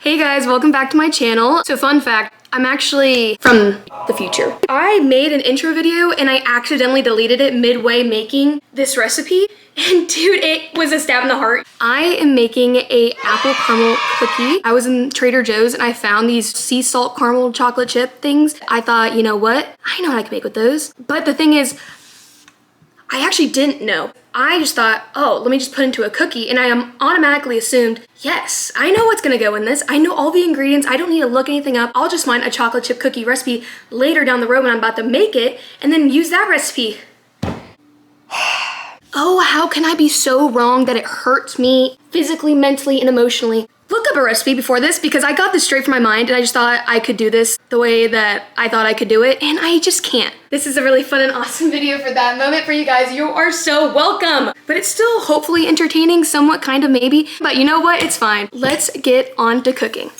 Hey guys, welcome back to my channel. So fun fact, I'm actually from the future. I made an intro video and I accidentally deleted it midway making this recipe. And dude, it was a stab in the heart. I am making a apple caramel cookie. I was in Trader Joe's and I found these sea salt caramel chocolate chip things. I thought, you know what? I know what I can make with those. But the thing is, I actually didn't know. I just thought, oh, let me just put into a cookie, and I automatically assumed, yes, I know what's gonna go in this. I know all the ingredients. I don't need to look anything up. I'll just find a chocolate chip cookie recipe later down the road when I'm about to make it, and then use that recipe. Oh, how can I be so wrong that it hurts me physically, mentally, and emotionally? Look up a recipe before this because I got this straight from my mind and I just thought I could do this the way that I thought I could do it, and I just can't. This is a really fun and awesome video for that moment for you guys. You are so welcome. But it's still hopefully entertaining, somewhat, kind of, maybe. But you know what? It's fine. Let's get on to cooking.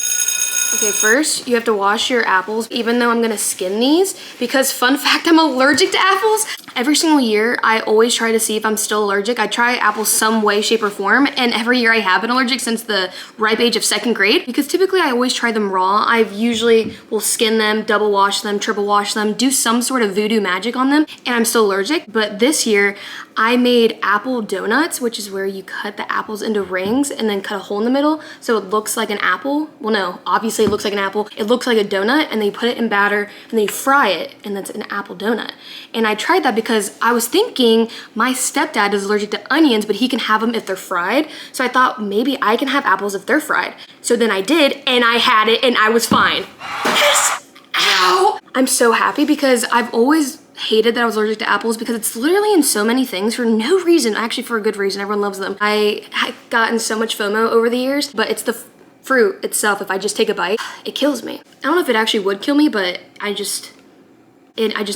Okay, first you have to wash your apples, even though I'm gonna skin these, because fun fact, I'm allergic to apples. Every single year, I always try to see if I'm still allergic. I try apples some way, shape, or form, and every year I have been allergic since the ripe age of 2nd grade, because typically I always try them raw. I usually will skin them, double wash them, triple wash them, do some sort of voodoo magic on them, and I'm still allergic. But this year, I made apple donuts, which is where you cut the apples into rings and then cut a hole in the middle so it looks like an apple. Well, no, obviously it looks like an apple. It looks like a donut, and then you put it in batter and then you fry it, and that's an apple donut. And I tried that because I was thinking my stepdad is allergic to onions, but he can have them if they're fried. So I thought maybe I can have apples if they're fried. So then I did, and I had it, and I was fine. Yes! Ow! I'm so happy because I've always hated that I was allergic to apples because it's literally in so many things for no reason, actually for a good reason. Everyone loves them. I've gotten so much FOMO over the years, but it's the fruit itself. If I just take a bite, it kills me. I don't know if it actually would kill me, but I just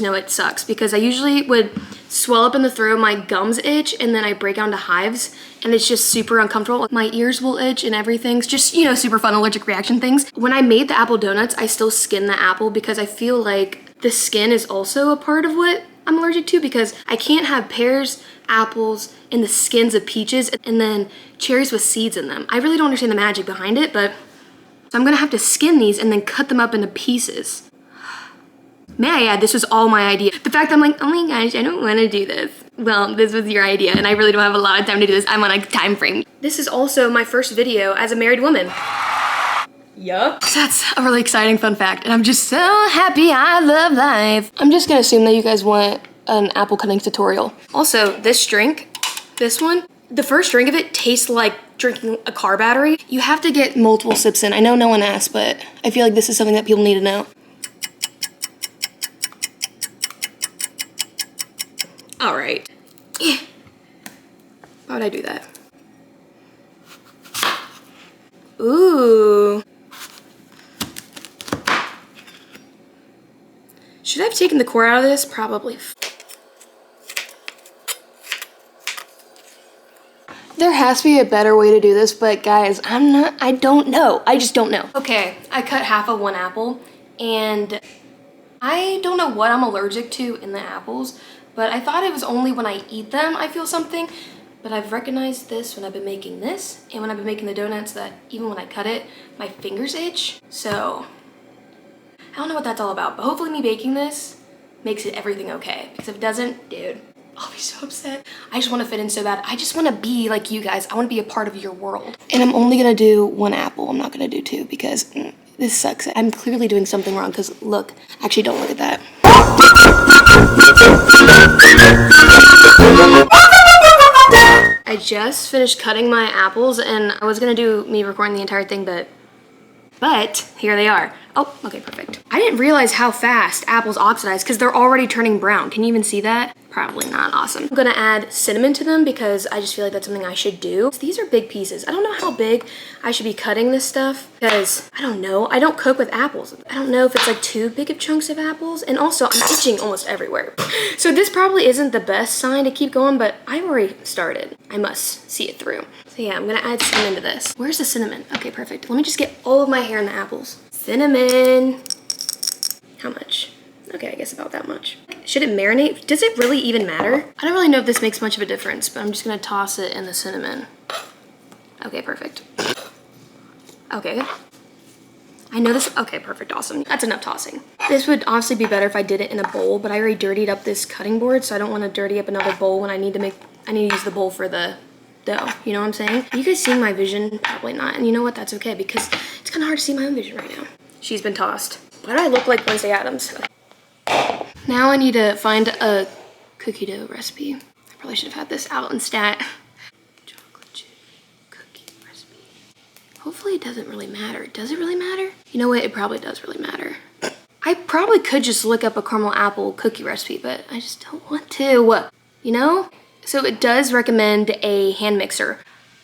know it sucks because I usually would swell up in the throat, my gums itch, and then I break out into hives, and it's just super uncomfortable. My ears will itch and everything's just, you know, super fun allergic reaction things. When I made the apple donuts, I still skin the apple because I feel like the skin is also a part of what I'm allergic to, because I can't have pears, apples, and the skins of peaches, and then cherries with seeds in them. I really don't understand the magic behind it, but so I'm gonna have to skin these and then cut them up into pieces. May I add, this was all my idea. The fact that I'm like, oh my gosh, I don't wanna do this. Well, this was your idea, and I really don't have a lot of time to do this. I'm on a time frame. This is also my first video as a married woman. Yup. So that's a really exciting fun fact, and I'm just so happy I love life. I'm just gonna assume that you guys want an apple cutting tutorial. Also, this drink, this one, the first drink of it tastes like drinking a car battery. You have to get multiple sips in. I know no one asked, but I feel like this is something that people need to know. All right. Why would I do that? Ooh. Should I have taken the core out of this? Probably. There has to be a better way to do this, but guys, I don't know. I just don't know. Okay, I cut half of one apple, and I don't know what I'm allergic to in the apples, but I thought it was only when I eat them I feel something, but I've recognized this when I've been making this, and when I've been making the donuts, that even when I cut it, my fingers itch, so I don't know what that's all about, but hopefully me baking this makes it everything okay, because if it doesn't, dude, I'll be so upset. I just want to fit in so bad. I just want to be like you guys. I want to be a part of your world. And I'm only going to do one apple. I'm not going to do two because this sucks. I'm clearly doing something wrong because look, actually don't look at that. I just finished cutting my apples and I was going to do me recording the entire thing, but here they are. Oh, okay, perfect. I didn't realize how fast apples oxidize because they're already turning brown. Can you even see that? Probably not. Awesome. I'm gonna add cinnamon to them because I just feel like that's something I should do. These are big pieces. I don't know how big I should be cutting this stuff because I don't know. I don't cook with apples. I don't know if it's like too big of chunks of apples. And also I'm itching almost everywhere. So this probably isn't the best sign to keep going, but I've already started. I must see it through. So yeah, I'm gonna add cinnamon to this. Where's the cinnamon? Okay, perfect. Let me just get all of my hair in the apples. Cinnamon. How much? Okay, I guess about that much. Should it marinate? Does it really even matter? I don't really know if this makes much of a difference, but I'm just gonna toss it in the cinnamon. Okay, perfect. Okay. I know this, okay, perfect, awesome. That's enough tossing. This would honestly be better if I did it in a bowl, but I already dirtied up this cutting board, so I don't wanna dirty up another bowl when I need to use the bowl for the dough, you know what I'm saying? Are you guys seeing my vision? Probably not, and you know what, that's okay, because it's kinda hard to see my own vision right now. She's been tossed. Why do I look like Wednesday Addams? Now I need to find a cookie dough recipe. I probably should have had this out in stat. Chocolate chip cookie recipe. Hopefully it doesn't really matter. Does it really matter? You know what, it probably does really matter. I probably could just look up a caramel apple cookie recipe, but I just don't want to, you know? So it does recommend a hand mixer.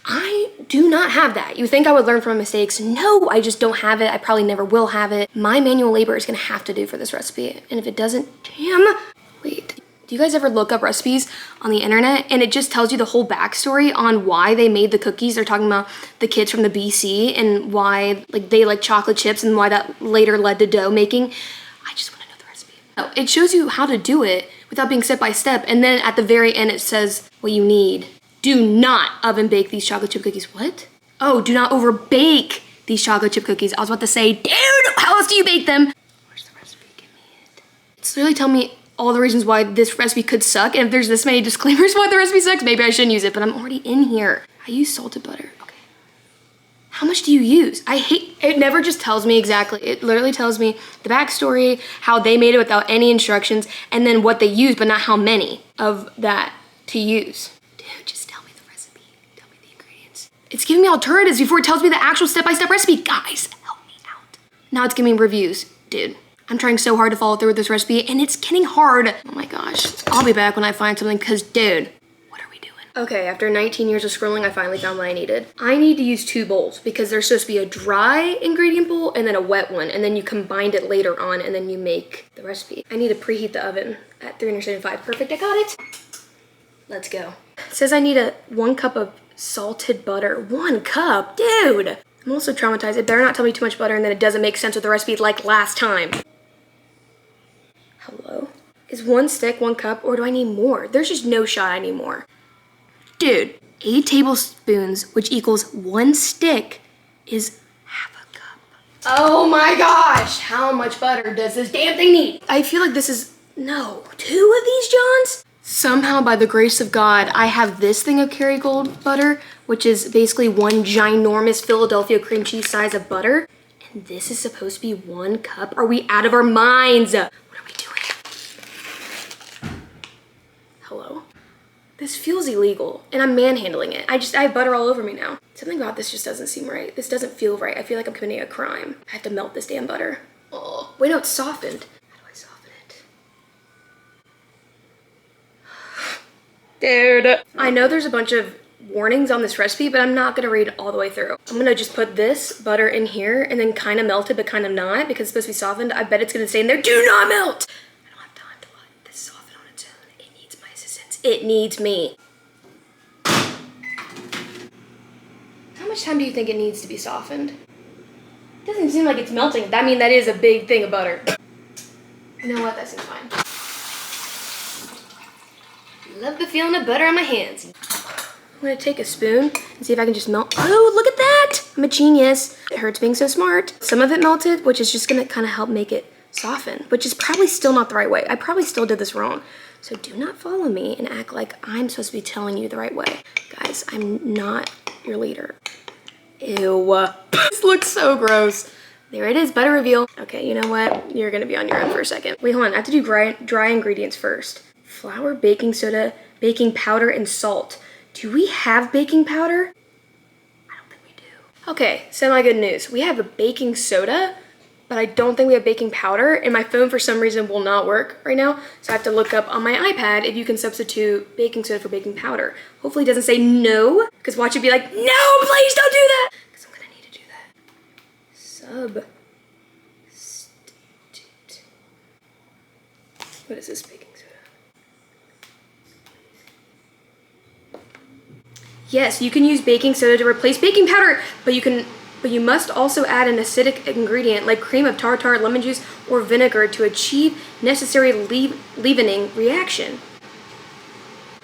I do not have that. You think I would learn from my mistakes? No, I just don't have it. I probably never will have it. My manual labor is gonna have to do for this recipe. And if it doesn't, damn. Wait, do you guys ever look up recipes on the internet and it just tells you the whole backstory on why they made the cookies? They're talking about the kids from the BC and why like they like chocolate chips and why that later led to dough making. I just wanna know the recipe. Oh, it shows you how to do it without being step by step. And then at the very end, it says what you need. Do not oven bake these chocolate chip cookies. What? Oh, do not over bake these chocolate chip cookies. I was about to say, dude, how else do you bake them? Where's the recipe? Give me it. It's literally telling me all the reasons why this recipe could suck. And if there's this many disclaimers why the recipe sucks, maybe I shouldn't use it, but I'm already in here. I use salted butter. Okay. How much do you use? I hate, it never just tells me exactly. It literally tells me the backstory, how they made it without any instructions, and then what they use, but not how many of that to use. Dude, just tell me the recipe. Tell me the ingredients. It's giving me alternatives before it tells me the actual step-by-step recipe. Guys, help me out. Now it's giving me reviews. Dude, I'm trying so hard to follow through with this recipe, and it's getting hard. Oh my gosh. I'll be back when I find something, because dude, what are we doing? Okay, after 19 years of scrolling, I finally found what I needed. I need to use 2 bowls, because there's supposed to be a dry ingredient bowl and then a wet one, and then you combine it later on, and then you make the recipe. I need to preheat the oven at 375. Perfect, I got it. Let's go. It says I need 1 cup of salted butter. 1 cup, dude. I'm also traumatized. It better not tell me too much butter and then it doesn't make sense with the recipe like last time. Hello? Is 1 stick 1 cup or do I need more? There's just no shot I need more. Dude, 8 tablespoons, which equals 1 stick, is half a cup. Oh my gosh, how much butter does this damn thing need? I feel like this is, no, 2 of these Johns? Somehow, by the grace of God, I have this thing of Kerrygold butter, which is basically 1 ginormous Philadelphia cream cheese size of butter. And this is supposed to be 1 cup? Are we out of our minds? What are we doing? Hello? This feels illegal, and I'm manhandling it. I have butter all over me now. Something about this just doesn't seem right. This doesn't feel right. I feel like I'm committing a crime. I have to melt this damn butter. Oh, wait, no, it's softened. How do I soften it? Dude. I know there's a bunch of warnings on this recipe, but I'm not gonna read it all the way through. I'm gonna just put this butter in here and then kind of melt it, but kind of not, because it's supposed to be softened. I bet it's gonna say in there, do not melt! I don't have time to let this soften on its own. It needs my assistance. It needs me. How much time do you think it needs to be softened? It doesn't seem like it's melting. I mean, that is a big thing of butter. You know what, that seems fine. Love the feeling of butter on my hands. I'm gonna take a spoon and see if I can just melt. Oh, look at that! I'm a genius. It hurts being so smart. Some of it melted, which is just gonna kind of help make it soften, which is probably still not the right way. I probably still did this wrong. So do not follow me and act like I'm supposed to be telling you the right way. Guys, I'm not your leader. Ew. This looks so gross. There it is, butter reveal. Okay, you know what? You're gonna be on your own for a second. Wait, hold on, I have to do dry ingredients first. Flour, baking soda, baking powder, and salt. Do we have baking powder? I don't think we do. Okay, semi-good news. We have a baking soda, but I don't think we have baking powder, and my phone for some reason will not work right now, so I have to look up on my iPad if you can substitute baking soda for baking powder. Hopefully it doesn't say no, because watch it be like, no, please don't do that! Because I'm gonna need to do that. Substitute. What is this baking soda? Yes, you can use baking soda to replace baking powder, but you must also add an acidic ingredient like cream of tartar, lemon juice, or vinegar to achieve necessary leavening reaction.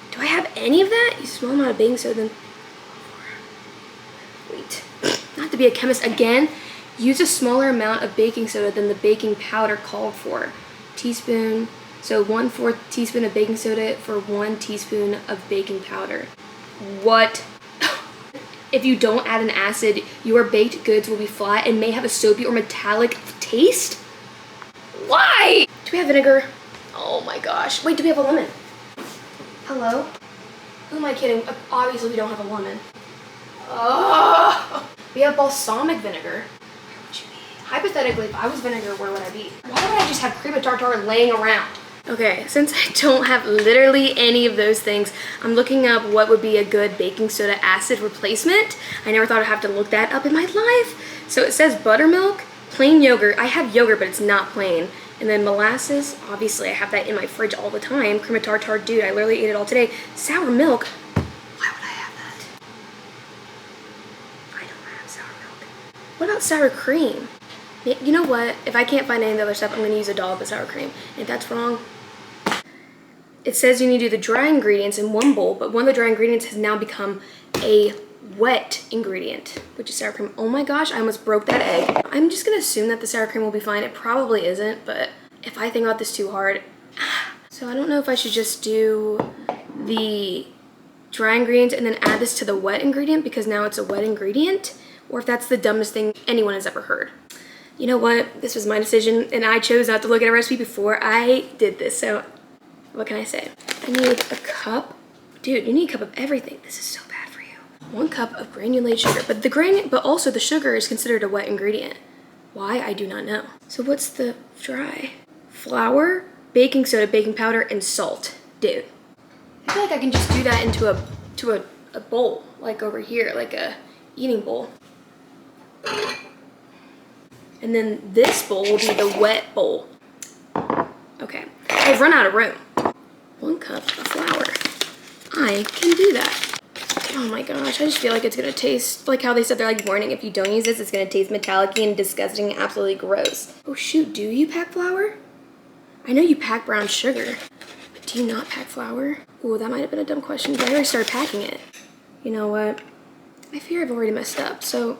Do I have any of that? You smell not a baking soda, then wait. Not to be a chemist again. Use a smaller amount of baking soda than the baking powder called for. Teaspoon, so 1/4 teaspoon of baking soda for 1 teaspoon of baking powder. What? If you don't add an acid, your baked goods will be flat and may have a soapy or metallic taste? Why? Do we have vinegar? Oh my gosh. Wait, do we have a lemon? Hello? Who am I kidding? Obviously we don't have a lemon. Oh, we have balsamic vinegar. Where would you be? Hypothetically, if I was vinegar, where would I be? Why would I just have cream of tartar laying around? Okay, since I don't have literally any of those things, I'm looking up what would be a good baking soda acid replacement. I never thought I'd have to look that up in my life. So it says buttermilk, plain yogurt. I have yogurt, but it's not plain. And then molasses, obviously I have that in my fridge all the time. Cream of tartar, dude, I literally ate it all today. Sour milk, why would I have that? I don't have sour milk. What about sour cream? You know what? If I can't find any of the other stuff, I'm gonna use a dollop of sour cream. And if that's wrong, it says you need to do the dry ingredients in one bowl, but one of the dry ingredients has now become a wet ingredient, which is sour cream. Oh my gosh, I almost broke that egg. I'm just gonna assume that the sour cream will be fine. It probably isn't, but if I think about this too hard, so I don't know if I should just do the dry ingredients and then add this to the wet ingredient because now it's a wet ingredient, or if that's the dumbest thing anyone has ever heard. You know what? This was my decision, and I chose not to look at a recipe before I did this, so what can I say? I need a cup. Dude, you need a cup of everything. This is so bad for you. 1 cup of granulated sugar, but also the sugar is considered a wet ingredient. Why? I do not know. So what's the dry? Flour, baking soda, baking powder, and salt. Dude, I feel like I can just do that into a bowl, like over here, like a eating bowl. And then this bowl will be the wet bowl. Okay, I've run out of room. 1 cup of flour. I can do that. Oh my gosh, I just feel like it's gonna taste like how they said they're like warning, if you don't use this, it's gonna taste metallic and disgusting and absolutely gross. Oh shoot, do you pack flour? I know you pack brown sugar, but do you not pack flour? Oh, that might have been a dumb question, but I already started packing it. You know what? I fear I've already messed up, so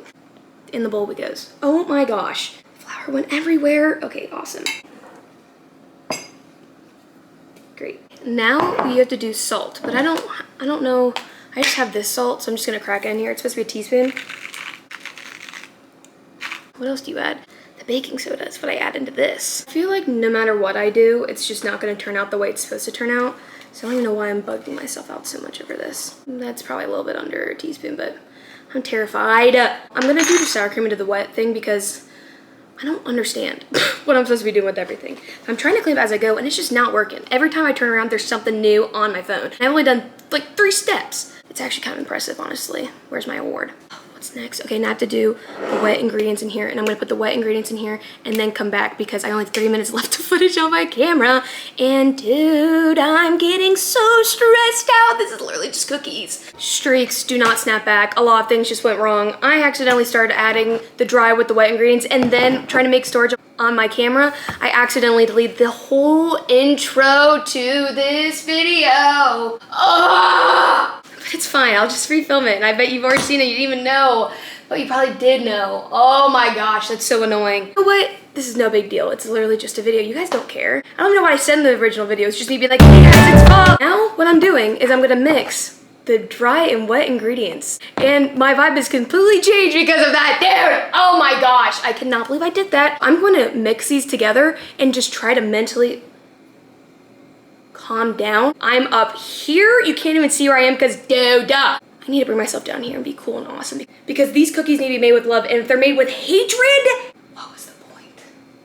in the bowl it goes. Oh my gosh, flour went everywhere. Okay, awesome. Great. Now we have to do salt, but I don't know. I just have this salt, so I'm just gonna crack it in here. It's supposed to be a teaspoon. What else do you add? The baking soda is what I add into this. I feel like no matter what I do, it's just not gonna turn out the way it's supposed to turn out. So I don't even know why I'm bugging myself out so much over this. That's probably a little bit under a teaspoon, but I'm terrified. I'm gonna do the sour cream into the wet thing because I don't understand what I'm supposed to be doing with everything. I'm trying to clean up as I go and it's just not working. Every time I turn around, there's something new on my phone. I've only done like 3 steps. It's actually kind of impressive, honestly. Where's my award? Oh, what's next? Okay, now I have to do the wet ingredients in here, and I'm gonna put the wet ingredients in here and then come back because I only have 3 minutes left to footage on my camera. And dude, I'm getting so stressed out. This is literally just cookies. Streaks do not snap back. A lot of things just went wrong. I accidentally started adding the dry with the wet ingredients and then trying to make storage on my camera. I accidentally deleted the whole intro to this video. Oh! But it's fine, I'll just refilm it. And I bet you've already seen it, you didn't even know. But you probably did know. Oh my gosh, that's so annoying. You know what? This is no big deal. It's literally just a video. You guys don't care. I don't know what I said in the original video. It's just me being like, hey guys, it's fall. Now, what I'm doing is I'm gonna mix the dry and wet ingredients. And my vibe is completely changed because of that, dude. Oh my gosh, I cannot believe I did that. I'm gonna mix these together and just try to mentally calm down. I'm up here. You can't even see where I am because dude, I need to bring myself down here and be cool and awesome because these cookies need to be made with love, and if they're made with hatred, what was the point?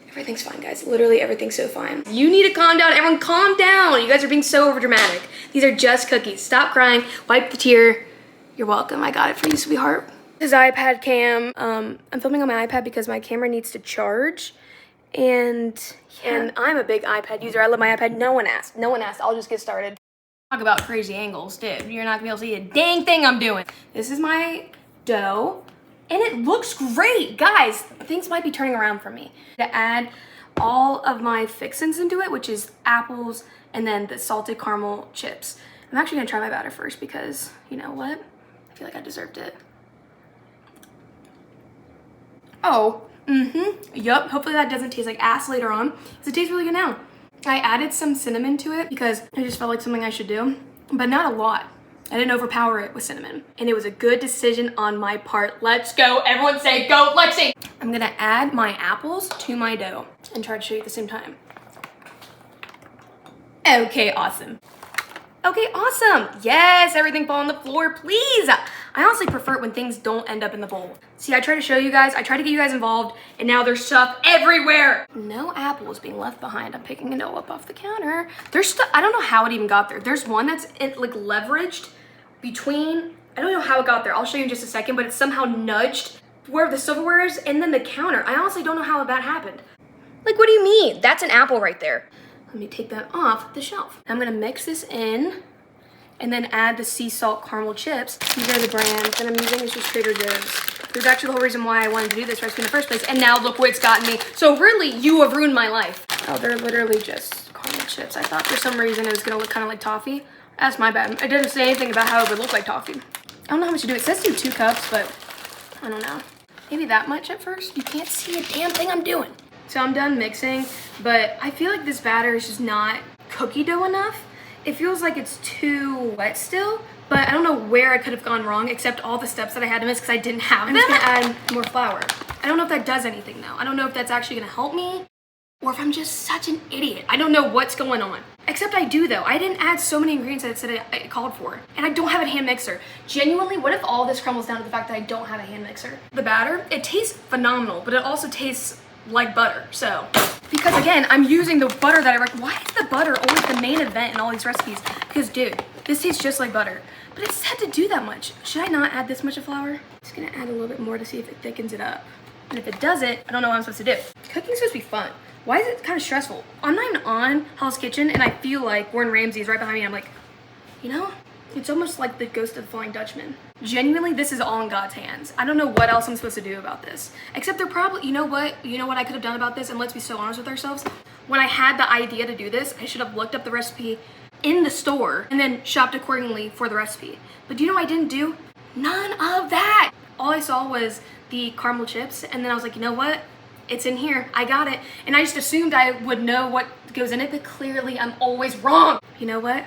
Everything's fine, guys. Literally everything's so fine. You need to calm down. Everyone calm down. You guys are being so overdramatic. These are just cookies. Stop crying. Wipe the tear. You're welcome. I got it for you, sweetheart. This is iPad cam. I'm filming on my iPad because my camera needs to charge. And I'm a big iPad user. I love my iPad. No one asked. No one asked. I'll just get started. Talk about crazy angles, dude. You're not gonna be able to see a dang thing I'm doing. This is my dough, and it looks great. Guys, things might be turning around for me. To add all of my fixins into it, which is apples and then the salted caramel chips. I'm actually gonna try my batter first because, you know what? I feel like I deserved it. Oh, Yup. Hopefully that doesn't taste like ass later on, because it tastes really good now. I added some cinnamon to it because I just felt like something I should do, but not a lot. I didn't overpower it with cinnamon, and it was a good decision on my part. Let's go. Everyone say go, Lexi. I'm gonna add my apples to my dough and try to show you at the same time. Okay, awesome. Okay, awesome. Yes, everything fall on the floor, please. I honestly prefer it when things don't end up in the bowl. See, I try to show you guys, I try to get you guys involved, and now there's stuff everywhere. No apples being left behind. I'm picking a dough up off the counter. There's stuff, I don't know how it even got there. There's one that's like leveraged between, I don't know how it got there. I'll show you in just a second, but it's somehow nudged where the silverware is and then the counter. I honestly don't know how that happened. Like, what do you mean? That's an apple right there. Let me take that off the shelf. I'm gonna mix this in and then add the sea salt caramel chips. These are the brands that I'm using. It's just Trader Joe's. There's actually the whole reason why I wanted to do this recipe in the first place, and now look where it's gotten me. So really, you have ruined my life. Oh, they're literally just caramel chips. I thought for some reason it was gonna look kind of like toffee. That's my bad. It didn't say anything about how it would look like toffee. I don't know how much to do. It says do 2 cups, but I don't know. Maybe that much at first. You can't see a damn thing I'm doing. So I'm done mixing, but I feel like this batter is just not cookie dough enough. It feels like it's too wet still, but I don't know where I could have gone wrong except all the steps that I had to miss because I didn't have them. I'm just gonna add more flour. I don't know if that does anything though. I don't know if that's actually gonna help me or if I'm just such an idiot. I don't know what's going on. Except I do though. I didn't add so many ingredients that it said it called for. And I don't have a hand mixer. Genuinely, what if all this crumbles down to the fact that I don't have a hand mixer? The batter, it tastes phenomenal, but it also tastes like butter. So, because again, I'm using the butter that I recommend. Why is the butter always the main event in all these recipes? Because dude, this tastes just like butter. But it's said to do that much. Should I not add this much of flour? Just gonna add a little bit more to see if it thickens it up. And if it doesn't, I don't know what I'm supposed to do. Cooking's supposed to be fun. Why is it kind of stressful? I'm not even on Hell's Kitchen and I feel like Gordon Ramsay is right behind me. I'm like, you know, it's almost like the Ghost of the Flying Dutchman. Genuinely, this is all in God's hands. I don't know what else I'm supposed to do about this. Except they're probably, you know what I could have done about this, and let's be so honest with ourselves. When I had the idea to do this, I should have looked up the recipe in the store and then shopped accordingly for the recipe. But do you know what I didn't do? None of that. All I saw was the caramel chips, and then I was like, you know what? It's in here, I got it. And I just assumed I would know what goes in it, but clearly I'm always wrong. You know what?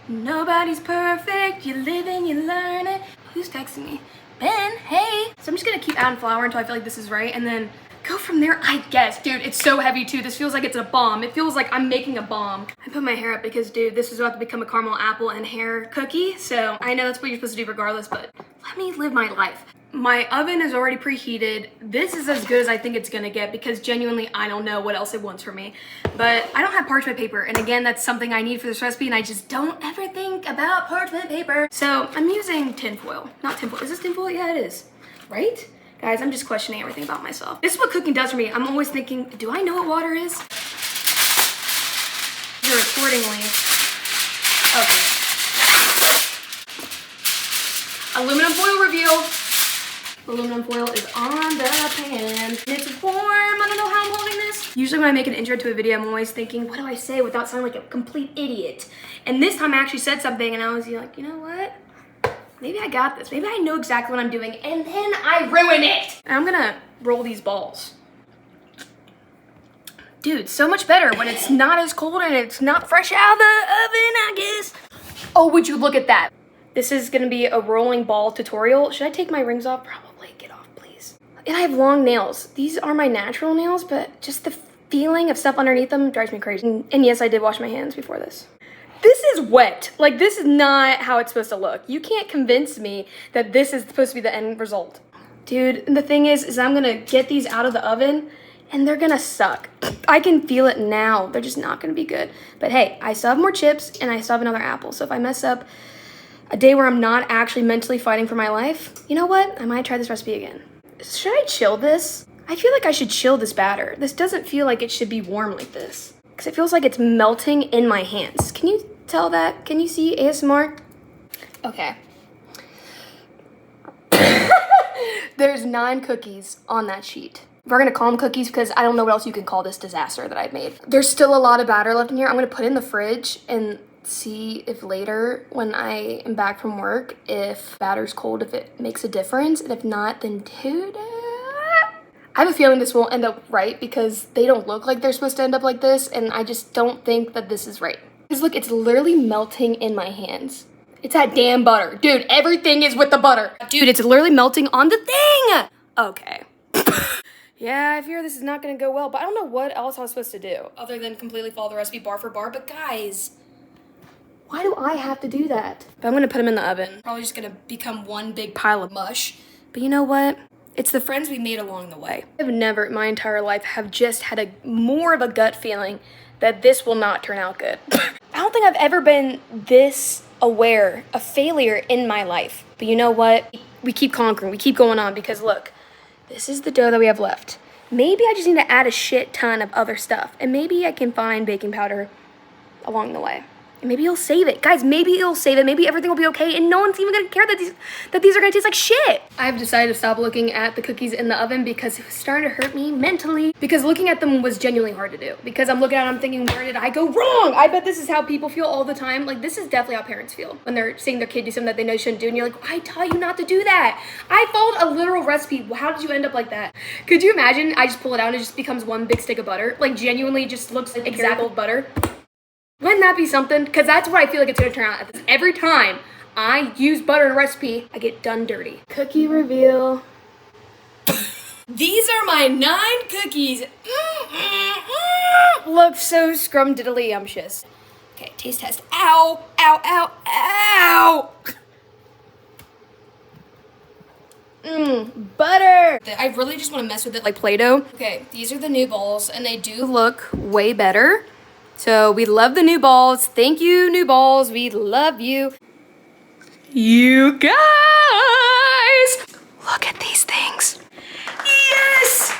Nobody's perfect, you live and you learn it. Who's texting me? Ben, hey. So I'm just gonna keep adding flour until I feel like this is right, and then go from there, I guess. Dude, it's so heavy too. This feels like it's a bomb. It feels like I'm making a bomb. I put my hair up because, dude, this is about to become a caramel apple and hair cookie. So I know that's what you're supposed to do regardless, but let me live my life. My oven is already preheated. This is as good as I think it's gonna get because genuinely I don't know what else it wants from me. But I don't have parchment paper, and again, that's something I need for this recipe, and I just don't ever think about parchment paper. So I'm using tinfoil. Not tinfoil. Is this tinfoil? Yeah, it is. Right? Guys, I'm just questioning everything about myself. This is what cooking does for me. I'm always thinking, do I know what water is? Here accordingly. Okay. Aluminum foil reveal. Aluminum foil is on the pan. It's warm. I don't know how I'm holding this. Usually when I make an intro to a video, I'm always thinking, what do I say without sounding like a complete idiot? And this time I actually said something and I was like, you know what? Maybe I got this. Maybe I know exactly what I'm doing, and then I ruin it. And I'm gonna roll these balls. Dude, so much better when it's not as cold and it's not fresh out of the oven, I guess. Oh, would you look at that? This is gonna be a rolling ball tutorial. Should I take my rings off? Probably. Get off, please. And I have long nails. These are my natural nails, but just the feeling of stuff underneath them drives me crazy. And yes, I did wash my hands before this. This is wet. Like, this is not how it's supposed to look. You can't convince me that this is supposed to be the end result. Dude, the thing is I'm gonna get these out of the oven and they're gonna suck. I can feel it now. They're just not gonna be good. But hey, I still have more chips and I still have another apple. So if I mess up a day where I'm not actually mentally fighting for my life, you know what? I might try this recipe again. Should I chill this? I feel like I should chill this batter. This doesn't feel like it should be warm like this. Because it feels like it's melting in my hands. Can you tell that? Can you see ASMR? Okay. There's 9 cookies on that sheet. We're gonna call them cookies because I don't know what else you can call this disaster that I've made. There's still a lot of batter left in here. I'm gonna put it in the fridge and see if later when I am back from work, if batter's cold, if it makes a difference. And if not, then dude, I have a feeling this won't end up right because they don't look like they're supposed to end up like this, and I just don't think that this is right. Because look, it's literally melting in my hands. It's that damn butter. Dude, everything is with the butter. Dude, it's literally melting on the thing. Okay. Yeah, I fear this is not gonna go well, but I don't know what else I was supposed to do other than completely follow the recipe bar for bar. But guys, why do I have to do that? But I'm gonna put them in the oven. Probably just gonna become one big pile of mush. But you know what? It's the friends we made along the way. I've never in my entire life have just had more of a gut feeling that this will not turn out good. I don't think I've ever been this aware of failure in my life. But you know what? We keep conquering, we keep going on because look, this is the dough that we have left. Maybe I just need to add a shit ton of other stuff, and maybe I can find baking powder along the way. And maybe it'll save it. Guys, maybe it'll save it. Maybe everything will be okay, and no one's even gonna care that these are gonna taste like shit. I've decided to stop looking at the cookies in the oven because it was starting to hurt me mentally. Because looking at them was genuinely hard to do. Because I'm looking at them, I'm thinking, where did I go wrong? I bet this is how people feel all the time. Like, this is definitely how parents feel when they're seeing their kid do something that they know shouldn't do, and you're like, I taught you not to do that. I followed a literal recipe. How did you end up like that? Could you imagine? I just pull it out and it just becomes one big stick of butter. Like, genuinely just looks like exact old butter. Wouldn't that be something? Because that's what I feel like it's gonna turn out. Every time I use butter in a recipe, I get done dirty. Cookie reveal. These are my 9 cookies. Look so scrumdiddlyumptious. Okay, taste test. Ow, ow, ow, ow. Butter. I really just want to mess with it like Play-Doh. Okay, these are the new balls, and they do look way better. So we love the new balls. Thank you, new balls. We love you. You guys, look at these things. Yes!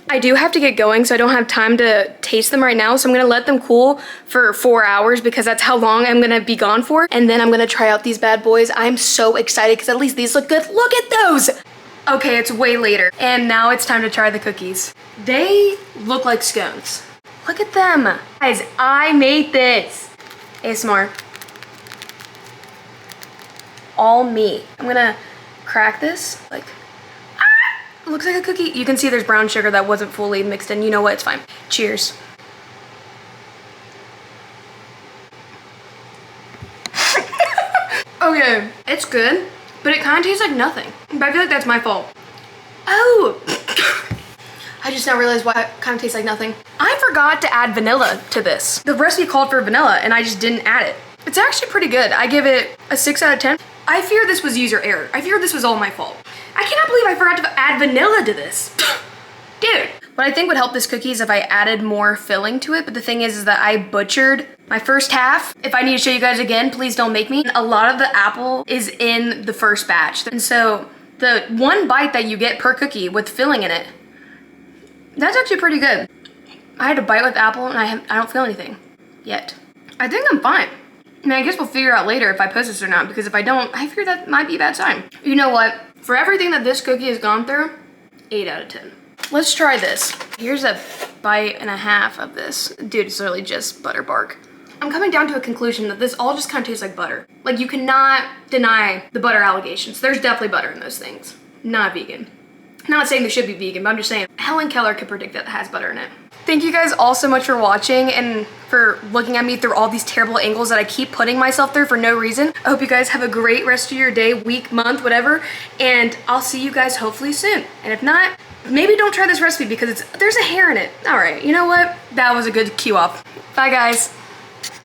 I do have to get going, so I don't have time to taste them right now. So I'm gonna let them cool for 4 hours because that's how long I'm gonna be gone for. And then I'm gonna try out these bad boys. I'm so excited because at least these look good. Look at those! Okay, it's way later, and now it's time to try the cookies. They look like scones. Look at them. Guys, I made this. ASMR. All me. I'm gonna crack this, like, it looks like a cookie. You can see there's brown sugar that wasn't fully mixed in. You know what, it's fine. Cheers. Okay, it's good, but it kind of tastes like nothing. But I feel like that's my fault. Oh! I just now realized why it kind of tastes like nothing. I forgot to add vanilla to this. The recipe called for vanilla and I just didn't add it. It's actually pretty good. I give it a 6 out of 10. I fear this was user error. I fear this was all my fault. I cannot believe I forgot to add vanilla to this. Dude. What I think would help this cookie is if I added more filling to it, but the thing is that I butchered my first half. If I need to show you guys again, please don't make me. A lot of the apple is in the first batch. And so the one bite that you get per cookie with filling in it, that's actually pretty good. I had a bite with apple and I don't feel anything yet. I think I'm fine. I mean, I guess we'll figure out later if I post this or not, because if I don't, I fear that might be a bad sign. You know what? For everything that this cookie has gone through, 8 out of 10. Let's try this. Here's a bite and a half of this. Dude, it's literally just butter bark. I'm coming down to a conclusion that this all just kind of tastes like butter. Like, you cannot deny the butter allegations. There's definitely butter in those things. Not vegan. Not saying they should be vegan, but I'm just saying Helen Keller could predict that it has butter in it. Thank you guys all so much for watching and for looking at me through all these terrible angles that I keep putting myself through for no reason. I hope you guys have a great rest of your day, week, month, whatever, and I'll see you guys hopefully soon. And if not, maybe don't try this recipe because there's a hair in it. All right, you know what? That was a good cue off. Bye guys.